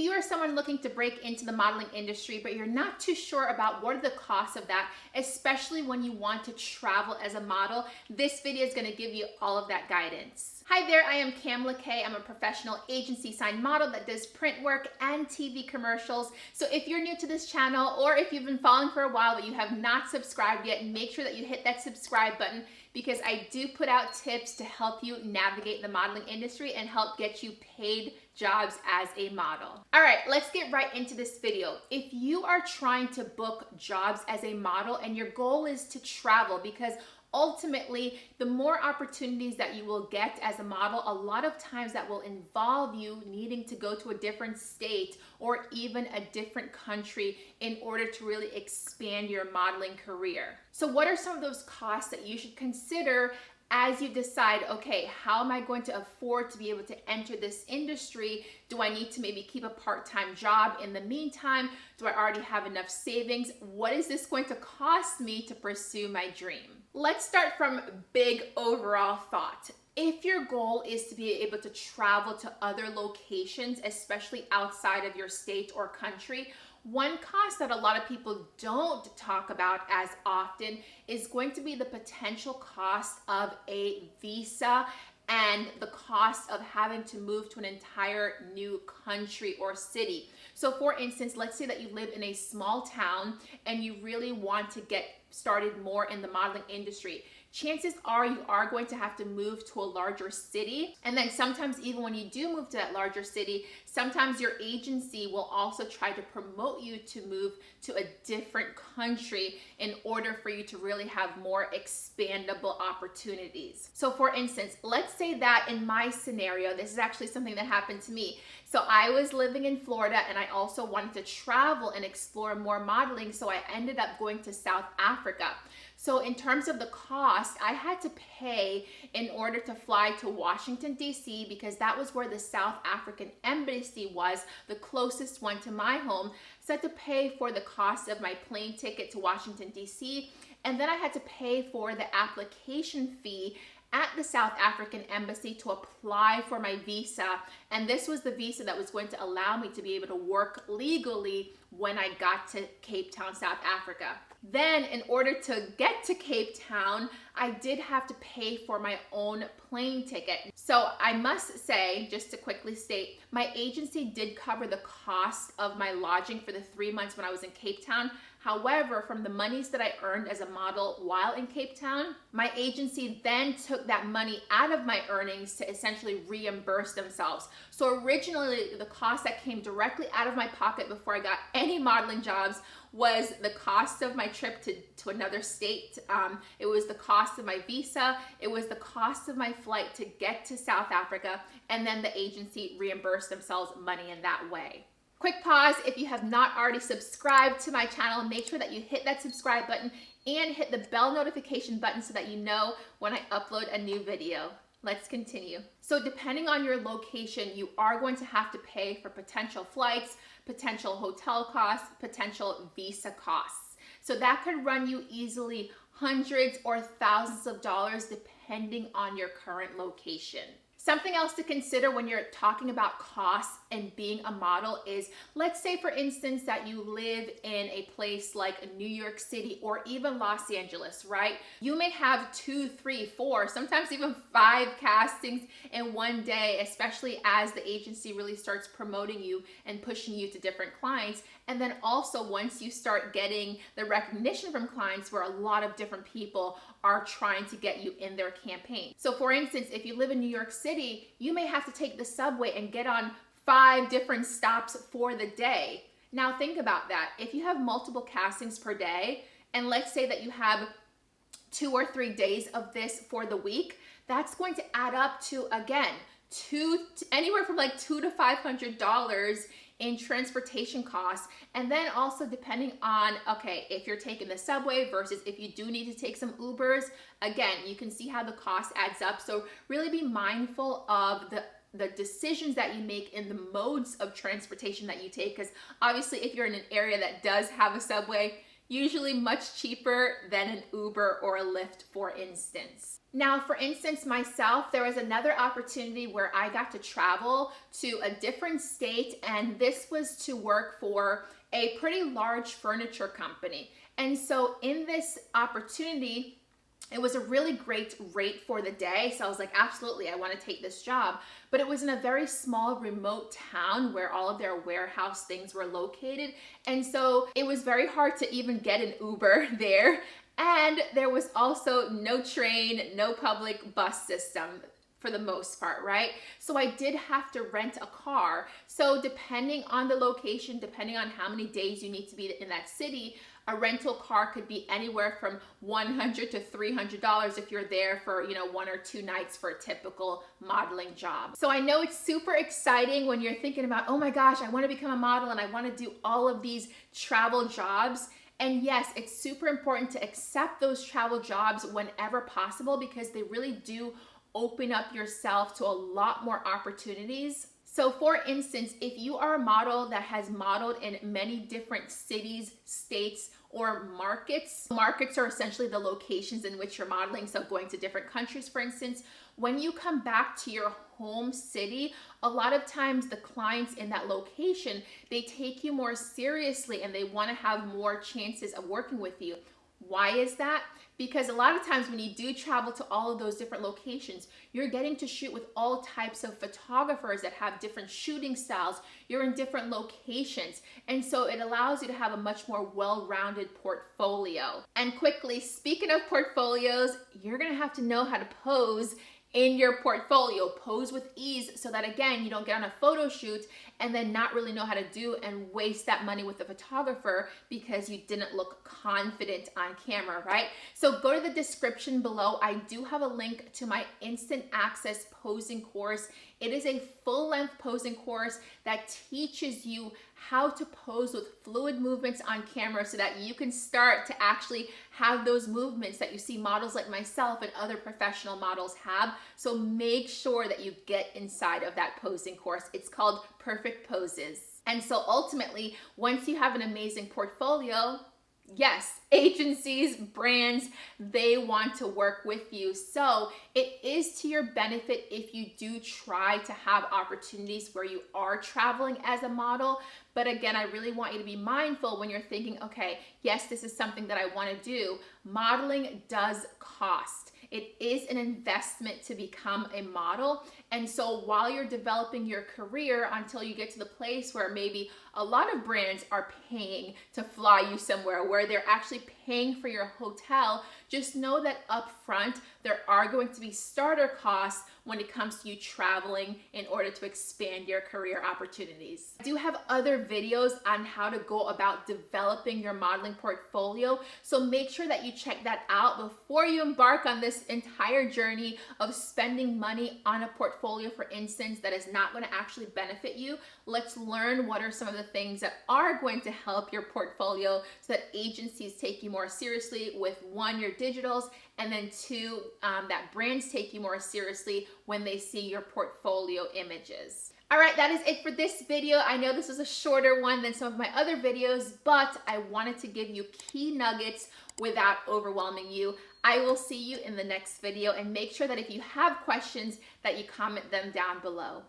If you are someone looking to break into the modeling industry, but you're not too sure about what are the costs of that, especially when you want to travel as a model, this video is going to give you all of that guidance. Hi there, I am Kamla-Kay. I'm a professional agency signed model that does print work and TV commercials. So if you're new to this channel, or if you've been following for a while but you have not subscribed yet, make sure that you hit that subscribe button, because I do put out tips to help you navigate the modeling industry and help get you paid jobs as a model. All right, let's get right into this video. If you are trying to book jobs as a model and your goal is to travel, because ultimately, the more opportunities that you will get as a model, a lot of times that will involve you needing to go to a different state or even a different country in order to really expand your modeling career. So what are some of those costs that you should consider as you decide, okay, how am I going to afford to be able to enter this industry? Do I need to maybe keep a part-time job in the meantime? Do I already have enough savings? What is this going to cost me to pursue my dream? Let's start from big overall thought. If your goal is to be able to travel to other locations, especially outside of your state or country, one cost that a lot of people don't talk about as often is going to be the potential cost of a visa and the cost of having to move to an entire new country or city. So for instance, let's say that you live in a small town and you really want to get started more in the modeling industry. Chances are you are going to have to move to a larger city. And then sometimes even when you do move to that larger city, sometimes your agency will also try to promote you to move to a different country in order for you to really have more expandable opportunities. So for instance, let's say that in my scenario, this is actually something that happened to me. So I was living in Florida and I also wanted to travel and explore more modeling. So I ended up going to South Africa. So in terms of the cost, I had to pay in order to fly to Washington, D.C., because that was where the South African embassy was, the closest one to my home. So I had to pay for the cost of my plane ticket to Washington, D.C., and then I had to pay for the application fee at the South African embassy to apply for my visa. And this was the visa that was going to allow me to be able to work legally when I got to Cape Town, South Africa. Then in order to get to Cape Town, I did have to pay for my own plane ticket. So I must say, just to quickly state, my agency did cover the cost of my lodging for the 3 months when I was in Cape Town. However, from the monies that I earned as a model while in Cape Town, my agency then took that money out of my earnings to essentially reimburse themselves. So originally, the cost that came directly out of my pocket before I got any modeling jobs was the cost of my trip to another state. It was the cost of my visa. It was the cost of my flight to get to South Africa. And then the agency reimbursed themselves money in that way. Quick pause. If you have not already subscribed to my channel, make sure that you hit that subscribe button and hit the bell notification button so that you know when I upload a new video. Let's continue. So depending on your location, you are going to have to pay for potential flights, potential hotel costs, potential visa costs. So that could run you easily hundreds or thousands of dollars depending on your current location. Something else to consider when you're talking about costs and being a model is, let's say for instance that you live in a place like New York City or even Los Angeles, right? You may have 2, 3, 4, sometimes even 5 castings in one day, especially as the agency really starts promoting you and pushing you to different clients. And then also once you start getting the recognition from clients where a lot of different people are trying to get you in their campaign. So for instance, if you live in New York City, you may have to take the subway and get on 5 different stops for the day. Now think about that. If you have multiple castings per day, and let's say that you have 2 or 3 days of this for the week, that's going to add up to, again, anywhere from like $200 to $500 in transportation costs. And then also depending on, okay, if you're taking the subway versus if you do need to take some Ubers, again, you can see how the cost adds up. So really be mindful of the decisions that you make in the modes of transportation that you take, because obviously if you're in an area that does have a subway, usually much cheaper than an Uber or a Lyft, for instance. Now, for instance, myself, there was another opportunity where I got to travel to a different state, and this was to work for a pretty large furniture company. And so in this opportunity, it was a really great rate for the day. So I was like, absolutely, I want to take this job. But it was in a very small remote town where all of their warehouse things were located. And so it was very hard to even get an Uber there. And there was also no train, no public bus system for the most part, right? So I did have to rent a car. So depending on the location, depending on how many days you need to be in that city, a rental car could be anywhere from $100 to $300 if you're there for, 1 or 2 nights for a typical modeling job. So I know it's super exciting when you're thinking about, oh my gosh, I want to become a model and I want to do all of these travel jobs. And yes, it's super important to accept those travel jobs whenever possible because they really do open up yourself to a lot more opportunities. So for instance, if you are a model that has modeled in many different cities, states, or markets are essentially the locations in which you're modeling. So going to different countries, for instance, when you come back to your home city, a lot of times the clients in that location, they take you more seriously and they want to have more chances of working with you. Why is that? Because a lot of times when you do travel to all of those different locations, you're getting to shoot with all types of photographers that have different shooting styles. You're in different locations. And so it allows you to have a much more well-rounded portfolio. And quickly, speaking of portfolios, you're gonna have to know how to pose in your portfolio. Pose with ease so that, again, you don't get on a photo shoot and then not really know how to do and waste that money with the photographer because you didn't look confident on camera, right? So go to the description below. I do have a link to my instant access posing course. It is a full-length posing course that teaches you how to pose with fluid movements on camera so that you can start to actually have those movements that you see models like myself and other professional models have. So make sure that you get inside of that posing course. It's called Perfect Poses. And so ultimately, once you have an amazing portfolio, yes, agencies, brands, they want to work with you. So it is to your benefit if you do try to have opportunities where you are traveling as a model. But again, I really want you to be mindful when you're thinking, okay, yes, this is something that I want to do. Modeling does cost. It is an investment to become a model. And so while you're developing your career until you get to the place where maybe a lot of brands are paying to fly you somewhere, where they're actually paying for your hotel, just know that up front, there are going to be starter costs when it comes to you traveling in order to expand your career opportunities. I do have other videos on how to go about developing your modeling portfolio, so make sure that you check that out before you embark on this entire journey of spending money on a portfolio, for instance, that is not going to actually benefit you. Let's learn what are some of the things that are going to help your portfolio so that agencies take you more seriously with, 1, your digitals, and then 2, that brands take you more seriously when they see your portfolio images. All right, that is it for this video. I know this was a shorter one than some of my other videos, but I wanted to give you key nuggets without overwhelming you. I will see you in the next video, and make sure that if you have questions that you comment them down below.